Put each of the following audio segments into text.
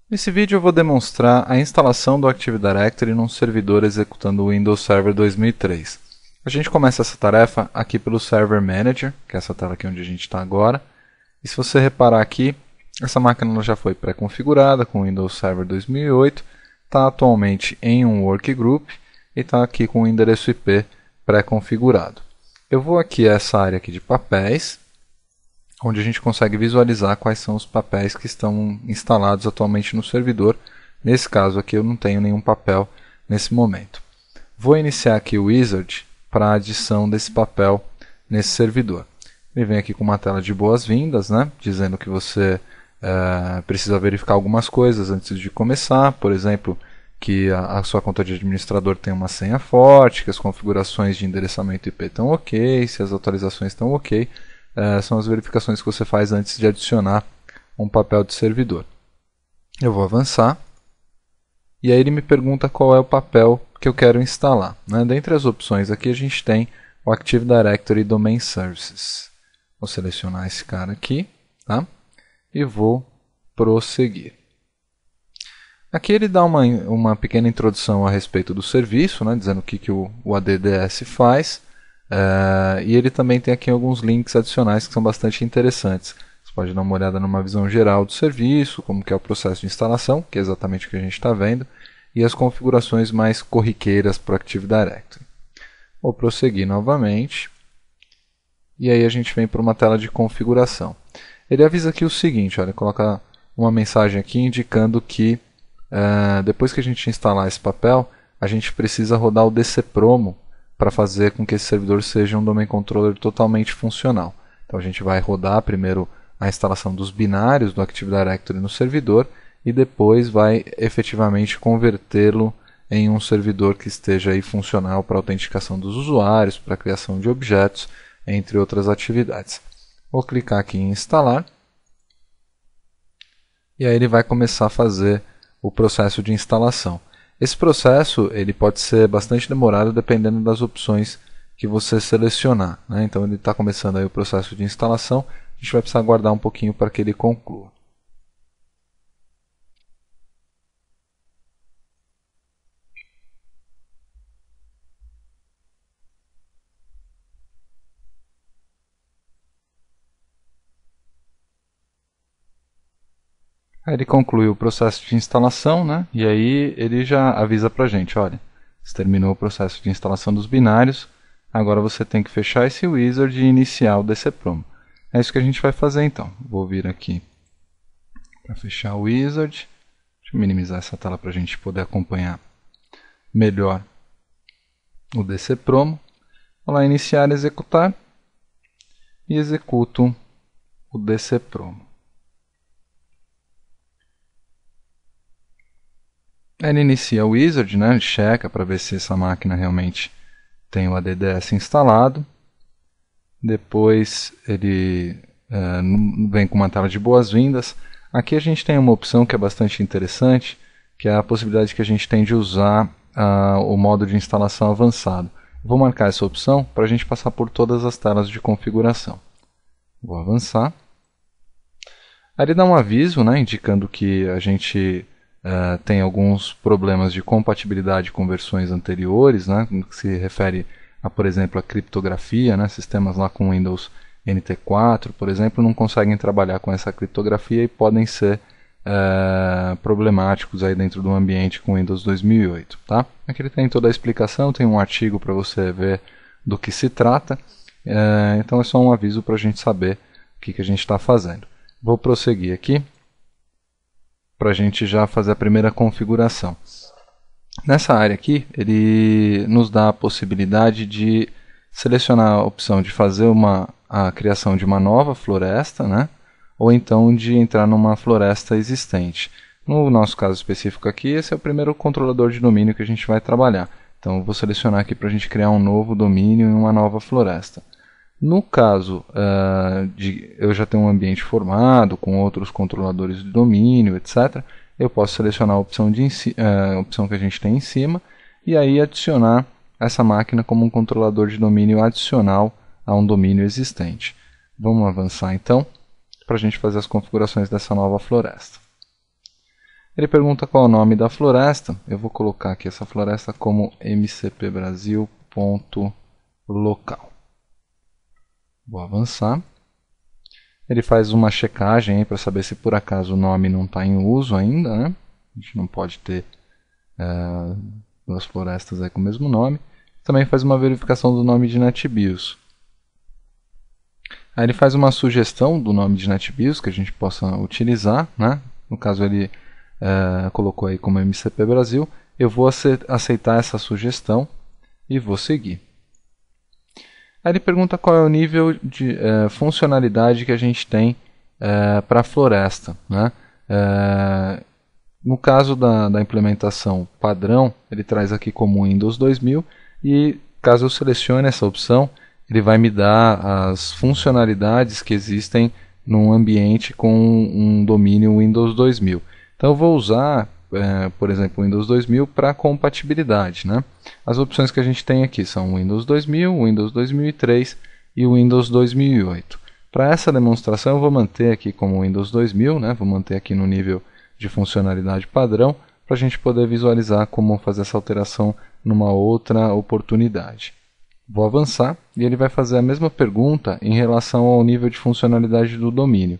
Nesse vídeo eu vou demonstrar a instalação do Active Directory num servidor executando o Windows Server 2003. A gente começa essa tarefa aqui pelo Server Manager, que é essa tela aqui onde a gente está agora. E se você reparar aqui, essa máquina já foi pré-configurada com o Windows Server 2008, está atualmente em um Workgroup e está aqui com o endereço IP pré-configurado. Eu vou aqui a essa área aqui de papéis, onde a gente consegue visualizar quais são os papéis que estão instalados atualmente no servidor. Nesse caso aqui eu não tenho nenhum papel nesse momento. Vou iniciar aqui o Wizard para a adição desse papel nesse servidor. Ele vem aqui com uma tela de boas-vindas, né, dizendo que você precisa verificar algumas coisas antes de começar, por exemplo, que a sua conta de administrador tem uma senha forte, que as configurações de endereçamento IP estão ok, se as atualizações estão ok. São as verificações que você faz antes de adicionar um papel de servidor. Eu vou avançar e aí ele me pergunta qual é o papel que eu quero instalar, né? Dentre as opções aqui a gente tem o Active Directory Domain Services. Vou selecionar esse cara aqui, tá? E vou prosseguir. Aqui ele dá uma pequena introdução a respeito do serviço, né? Dizendo o que o ADDS faz. E ele também tem aqui alguns links adicionais que são bastante interessantes. Você pode dar uma olhada numa visão geral do serviço, como que é o processo de instalação, que é exatamente o que a gente está vendo, e as configurações mais corriqueiras para o Active Directory. Vou prosseguir novamente, e aí a gente vem para uma tela de configuração. Ele avisa aqui o seguinte, olha, coloca uma mensagem aqui indicando que depois que a gente instalar esse papel, a gente precisa rodar o dcpromo para fazer com que esse servidor seja um Domain Controller totalmente funcional. Então a gente vai rodar primeiro a instalação dos binários do Active Directory no servidor e depois vai efetivamente convertê-lo em um servidor que esteja aí funcional para a autenticação dos usuários, para a criação de objetos, entre outras atividades. Vou clicar aqui em instalar e aí ele vai começar a fazer o processo de instalação. Esse processo ele pode ser bastante demorado dependendo das opções que você selecionar, né? Então ele está começando aí o processo de instalação, a gente vai precisar aguardar um pouquinho para que ele conclua. Aí ele concluiu o processo de instalação, né? E aí ele já avisa para a gente, olha, você terminou o processo de instalação dos binários, agora você tem que fechar esse wizard e iniciar o dcpromo. É isso que a gente vai fazer então. Vou vir aqui para fechar o wizard. Deixa eu minimizar essa tela para a gente poder acompanhar melhor o dcpromo. Vou lá iniciar, executar e executo o dcpromo. Ele inicia o wizard, né? Ele checa para ver se essa máquina realmente tem o ADDS instalado. Depois ele vem com uma tela de boas-vindas. Aqui a gente tem uma opção que é bastante interessante, que é a possibilidade que a gente tem de usar o modo de instalação avançado. Vou marcar essa opção para a gente passar por todas as telas de configuração. Vou avançar. Aí ele dá um aviso, né, indicando que a gente tem alguns problemas de compatibilidade com versões anteriores, né, que se refere a, por exemplo, a criptografia, né, sistemas lá com Windows NT4, por exemplo, não conseguem trabalhar com essa criptografia e podem ser problemáticos aí dentro do ambiente com Windows 2008. Tá? Aqui ele tem toda a explicação, tem um artigo para você ver do que se trata, então é só um aviso para a gente saber o que a gente está fazendo. Vou prosseguir aqui para a gente já fazer a primeira configuração. Nessa área aqui, ele nos dá a possibilidade de selecionar a opção de fazer a criação de uma nova floresta, né? Ou então de entrar numa floresta existente. No nosso caso específico aqui, esse é o primeiro controlador de domínio que a gente vai trabalhar. Então, eu vou selecionar aqui para a gente criar um novo domínio e uma nova floresta. No caso de eu já ter um ambiente formado, com outros controladores de domínio, etc., eu posso selecionar a opção que a gente tem em cima e aí adicionar essa máquina como um controlador de domínio adicional a um domínio existente. Vamos avançar então para a gente fazer as configurações dessa nova floresta. Ele pergunta qual é o nome da floresta. Eu vou colocar aqui essa floresta como mcpbrasil.local. Vou avançar. Ele faz uma checagem para saber se por acaso o nome não está em uso ainda, né? A gente não pode ter duas florestas aí com o mesmo nome. Também faz uma verificação do nome de NetBIOS. Aí ele faz uma sugestão do nome de NetBIOS que a gente possa utilizar, né? No caso ele colocou aí como MCP Brasil. Eu vou aceitar essa sugestão e vou seguir. Aí ele pergunta qual é o nível de funcionalidade que a gente tem para a floresta, né? No caso da implementação padrão, ele traz aqui como Windows 2000 e caso eu selecione essa opção, ele vai me dar as funcionalidades que existem num ambiente com um domínio Windows 2000. Então eu vou usar, por exemplo, o Windows 2000 para compatibilidade, né? As opções que a gente tem aqui são o Windows 2000, o Windows 2003 e o Windows 2008. Para essa demonstração eu vou manter aqui como Windows 2000, né? Vou manter aqui no nível de funcionalidade padrão para a gente poder visualizar como fazer essa alteração numa outra oportunidade. Vou avançar e ele vai fazer a mesma pergunta em relação ao nível de funcionalidade do domínio.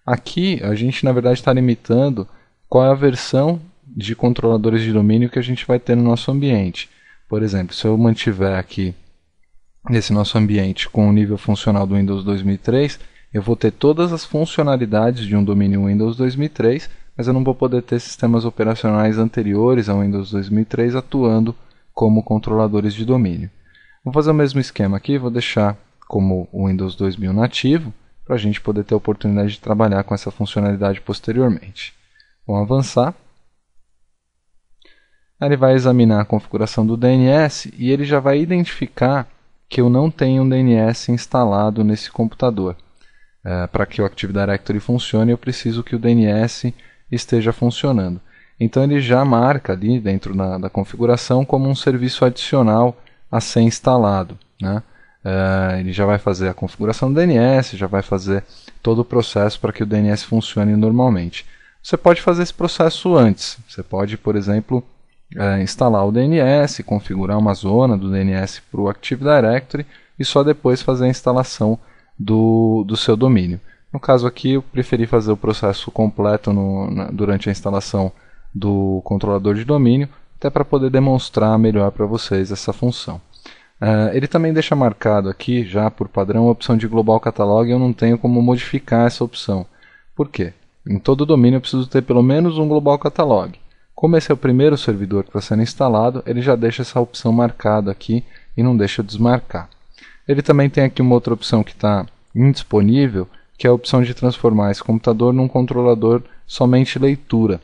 Aqui a gente na verdade está limitando qual é a versão de controladores de domínio que a gente vai ter no nosso ambiente. Por exemplo, se eu mantiver aqui nesse nosso ambiente com o nível funcional do Windows 2003, eu vou ter todas as funcionalidades de um domínio Windows 2003, mas eu não vou poder ter sistemas operacionais anteriores ao Windows 2003 atuando como controladores de domínio. Vou fazer o mesmo esquema aqui, vou deixar como o Windows 2000 nativo, para a gente poder ter a oportunidade de trabalhar com essa funcionalidade posteriormente. Vamos avançar. Aí ele vai examinar a configuração do DNS e ele já vai identificar que eu não tenho um DNS instalado nesse computador. Para que o Active Directory funcione, eu preciso que o DNS esteja funcionando. Então ele já marca ali dentro da configuração como um serviço adicional a ser instalado, né? Ele já vai fazer a configuração do DNS, já vai fazer todo o processo para que o DNS funcione normalmente. Você pode fazer esse processo antes. Você pode, por exemplo, instalar o DNS, configurar uma zona do DNS para o Active Directory e só depois fazer a instalação do seu domínio. No caso aqui, eu preferi fazer o processo completo durante a instalação do controlador de domínio, até para poder demonstrar melhor para vocês essa função. Ele também deixa marcado aqui, já por padrão, a opção de Global Catalog. Eu não tenho como modificar essa opção. Por quê? Em todo domínio eu preciso ter pelo menos um Global Catalog. Como esse é o primeiro servidor que está sendo instalado, ele já deixa essa opção marcada aqui e não deixa eu desmarcar. Ele também tem aqui uma outra opção que está indisponível, que é a opção de transformar esse computador num controlador somente leitura.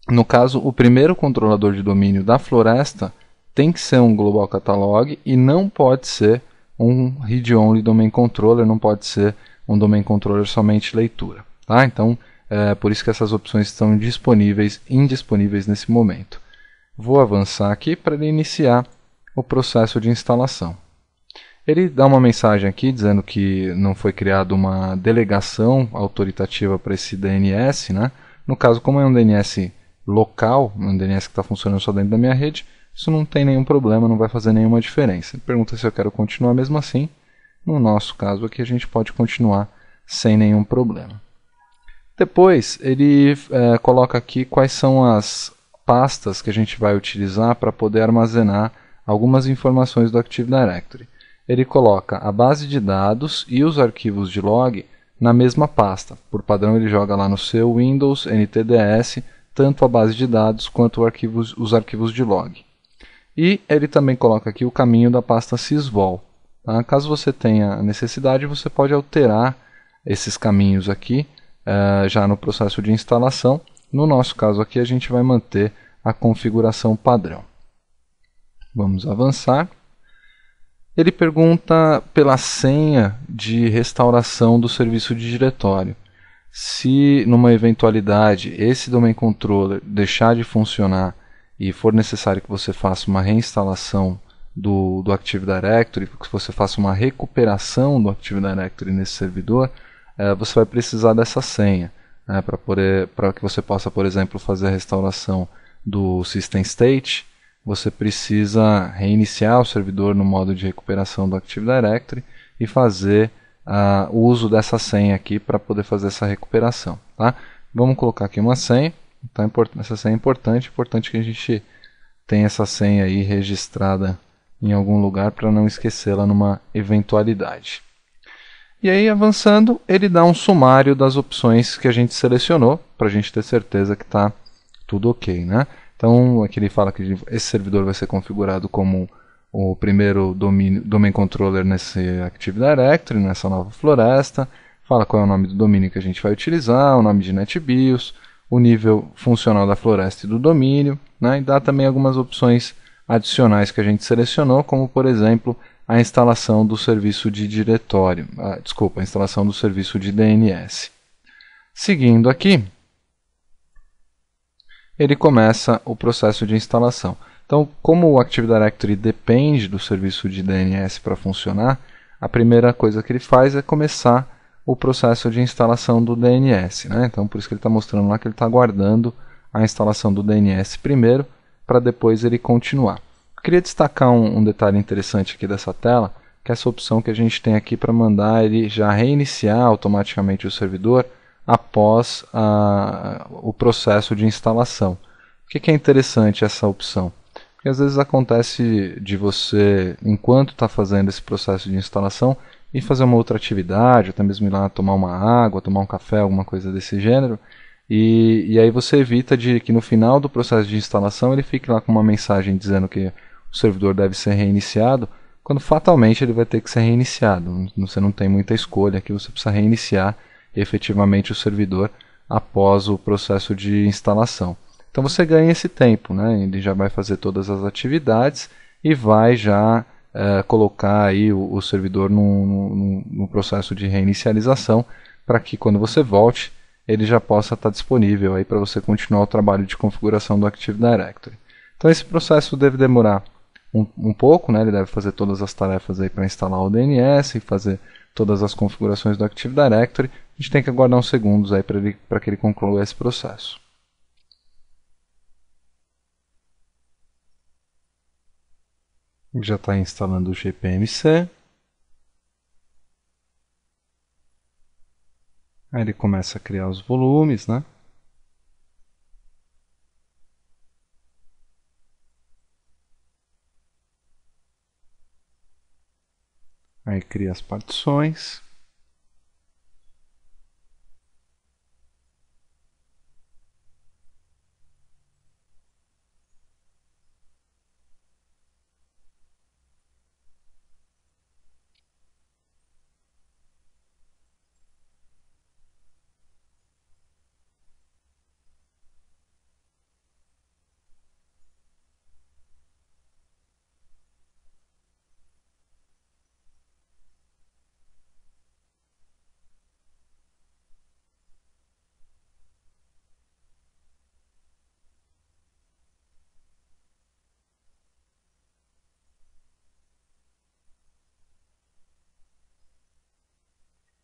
No caso, o primeiro controlador de domínio da floresta tem que ser um Global Catalog e não pode ser um Read-Only Domain Controller, não pode ser um Domain Controller somente leitura. Tá? Então, por isso que essas opções estão indisponíveis nesse momento. Vou avançar aqui para ele iniciar o processo de instalação. Ele dá uma mensagem aqui dizendo que não foi criada uma delegação autoritativa para esse DNS, né? No caso, como é um DNS local, um DNS que está funcionando só dentro da minha rede, isso não tem nenhum problema, não vai fazer nenhuma diferença. Ele pergunta se eu quero continuar mesmo assim. No nosso caso aqui, a gente pode continuar sem nenhum problema. Depois, ele coloca aqui quais são as pastas que a gente vai utilizar para poder armazenar algumas informações do Active Directory. Ele coloca a base de dados e os arquivos de log na mesma pasta. Por padrão, ele joga lá no seu Windows NTDS tanto a base de dados quanto os arquivos de log. E ele também coloca aqui o caminho da pasta sysvol. Tá? Caso você tenha necessidade, você pode alterar esses caminhos aqui já no processo de instalação. No nosso caso aqui, a gente vai manter a configuração padrão. Vamos avançar. Ele pergunta pela senha de restauração do serviço de diretório. Se numa eventualidade esse Domain Controller deixar de funcionar e for necessário que você faça uma reinstalação do Active Directory, que você faça uma recuperação do Active Directory nesse servidor, você vai precisar dessa senha. né, para que você possa, por exemplo, fazer a restauração do System State, você precisa reiniciar o servidor no modo de recuperação do Active Directory e fazer o uso dessa senha aqui para poder fazer essa recuperação. Tá? Vamos colocar aqui uma senha. Então, essa senha é importante que a gente tenha essa senha aí registrada em algum lugar para não esquecê-la numa eventualidade. E aí, avançando, ele dá um sumário das opções que a gente selecionou para a gente ter certeza que está tudo ok, né? Então, aqui ele fala que esse servidor vai ser configurado como o primeiro domain controller nesse Active Directory, nessa nova floresta. Fala qual é o nome do domínio que a gente vai utilizar, o nome de NetBIOS, o nível funcional da floresta e do domínio, né? E dá também algumas opções adicionais que a gente selecionou, como, por exemplo, a instalação do serviço de diretório, a instalação do serviço de DNS. Seguindo aqui, ele começa o processo de instalação. Então, como o Active Directory depende do serviço de DNS para funcionar, a primeira coisa que ele faz é começar o processo de instalação do DNS. Né? Então, por isso que ele está mostrando lá que ele está aguardando a instalação do DNS primeiro, para depois ele continuar. Eu queria destacar um detalhe interessante aqui dessa tela, que é essa opção que a gente tem aqui para mandar ele já reiniciar automaticamente o servidor após o processo de instalação. Por que é interessante essa opção? Porque às vezes acontece de você, enquanto está fazendo esse processo de instalação, ir fazer uma outra atividade, até mesmo ir lá tomar uma água, tomar um café, alguma coisa desse gênero, e aí você evita de que no final do processo de instalação ele fique lá com uma mensagem dizendo que o servidor deve ser reiniciado, quando fatalmente ele vai ter que ser reiniciado. Você não tem muita escolha aqui, você precisa reiniciar efetivamente o servidor após o processo de instalação. Então você ganha esse tempo, né? Ele já vai fazer todas as atividades e vai já colocar aí o servidor no processo de reinicialização, para que quando você volte ele já possa estar disponível aí para você continuar o trabalho de configuração do Active Directory. Então esse processo deve demorar um pouco, né? Ele deve fazer todas as tarefas aí para instalar o DNS e fazer todas as configurações do Active Directory. A gente tem que aguardar uns segundos aí para que ele conclua esse processo. Já está instalando o GPMC. Aí ele começa a criar os volumes, né? Aí cria as partições.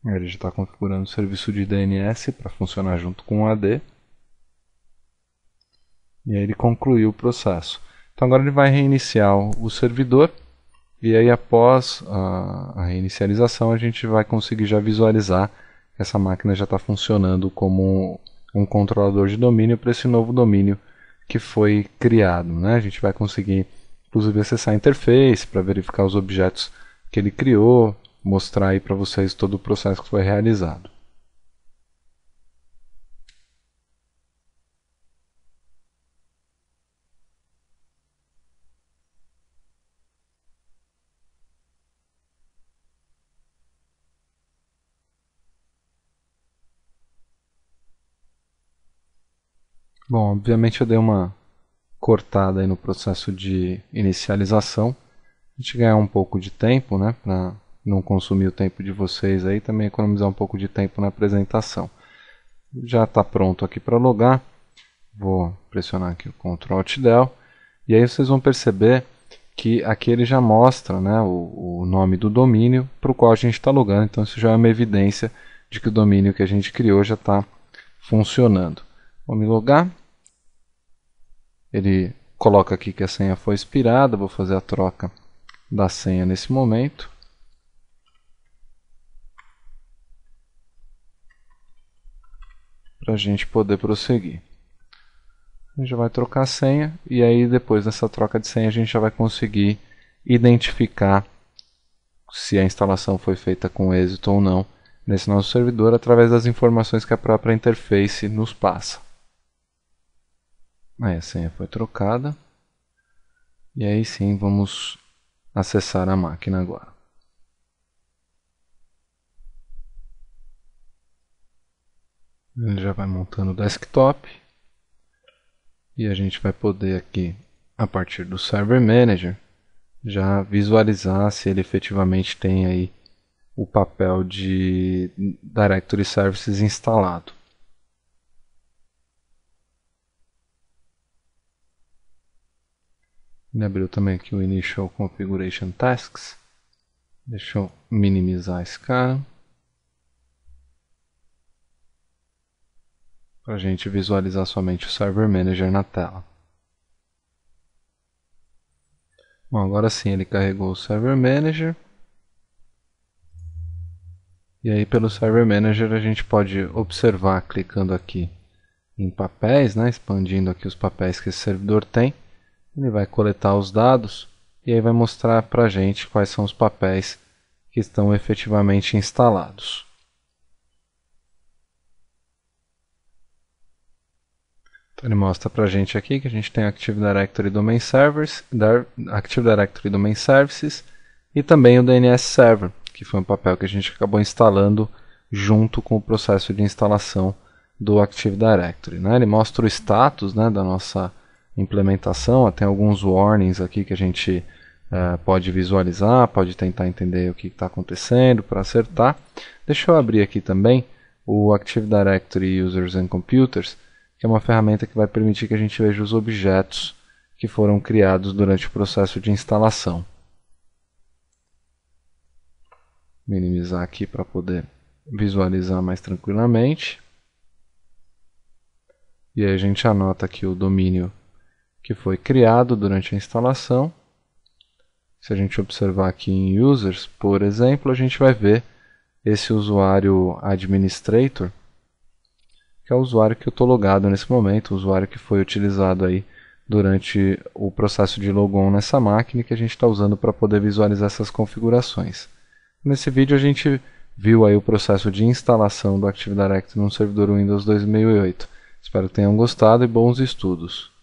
Ele já está configurando o serviço de DNS para funcionar junto com o AD. E aí ele concluiu o processo. Então agora ele vai reiniciar o servidor. E aí após a reinicialização a gente vai conseguir já visualizar que essa máquina já está funcionando como um controlador de domínio para esse novo domínio que foi criado, né? A gente vai conseguir inclusive acessar a interface para verificar os objetos que ele criou, mostrar aí para vocês todo o processo que foi realizado. Bom, obviamente eu dei uma cortada aí no processo de inicialização, a gente ganhar um pouco de tempo, né, para não consumir o tempo de vocês aí, também economizar um pouco de tempo na apresentação. Já está pronto aqui para logar, vou pressionar aqui o Ctrl Alt Del, e aí vocês vão perceber que aqui ele já mostra, né, o nome do domínio para o qual a gente está logando, então isso já é uma evidência de que o domínio que a gente criou já está funcionando. Vou me logar. Ele coloca aqui que a senha foi expirada. Vou fazer a troca da senha nesse momento. Para a gente poder prosseguir. A gente já vai trocar a senha e aí depois dessa troca de senha a gente já vai conseguir identificar se a instalação foi feita com êxito ou não nesse nosso servidor através das informações que a própria interface nos passa. Aí a senha foi trocada e aí sim vamos acessar a máquina agora. Ele já vai montando o desktop e a gente vai poder aqui, a partir do Server Manager, já visualizar se ele efetivamente tem aí o papel de Directory Services instalado. Ele abriu também aqui o Initial Configuration Tasks. Deixa eu minimizar esse cara, para a gente visualizar somente o Server Manager na tela. Bom, agora sim ele carregou o Server Manager. E aí pelo Server Manager a gente pode observar, clicando aqui em papéis, né, expandindo aqui os papéis que esse servidor tem. Ele vai coletar os dados e aí vai mostrar para a gente quais são os papéis que estão efetivamente instalados. Então ele mostra para a gente aqui que a gente tem Active Directory Domain Servers, Active Directory Domain Services e também o DNS Server, que foi um papel que a gente acabou instalando junto com o processo de instalação do Active Directory, né? Ele mostra o status, né, da nossa implementação, tem alguns warnings aqui que a gente pode visualizar, pode tentar entender o que está acontecendo para acertar. Deixa eu abrir aqui também o Active Directory Users and Computers, que é uma ferramenta que vai permitir que a gente veja os objetos que foram criados durante o processo de instalação. Minimizar aqui para poder visualizar mais tranquilamente. E aí a gente anota aqui o domínio que foi criado durante a instalação. Se a gente observar aqui em Users, por exemplo, a gente vai ver esse usuário Administrator, que é o usuário que eu estou logado nesse momento, o usuário que foi utilizado aí durante o processo de logon nessa máquina e que a gente está usando para poder visualizar essas configurações. Nesse vídeo a gente viu aí o processo de instalação do Active Directory no servidor Windows 2008. Espero que tenham gostado e bons estudos.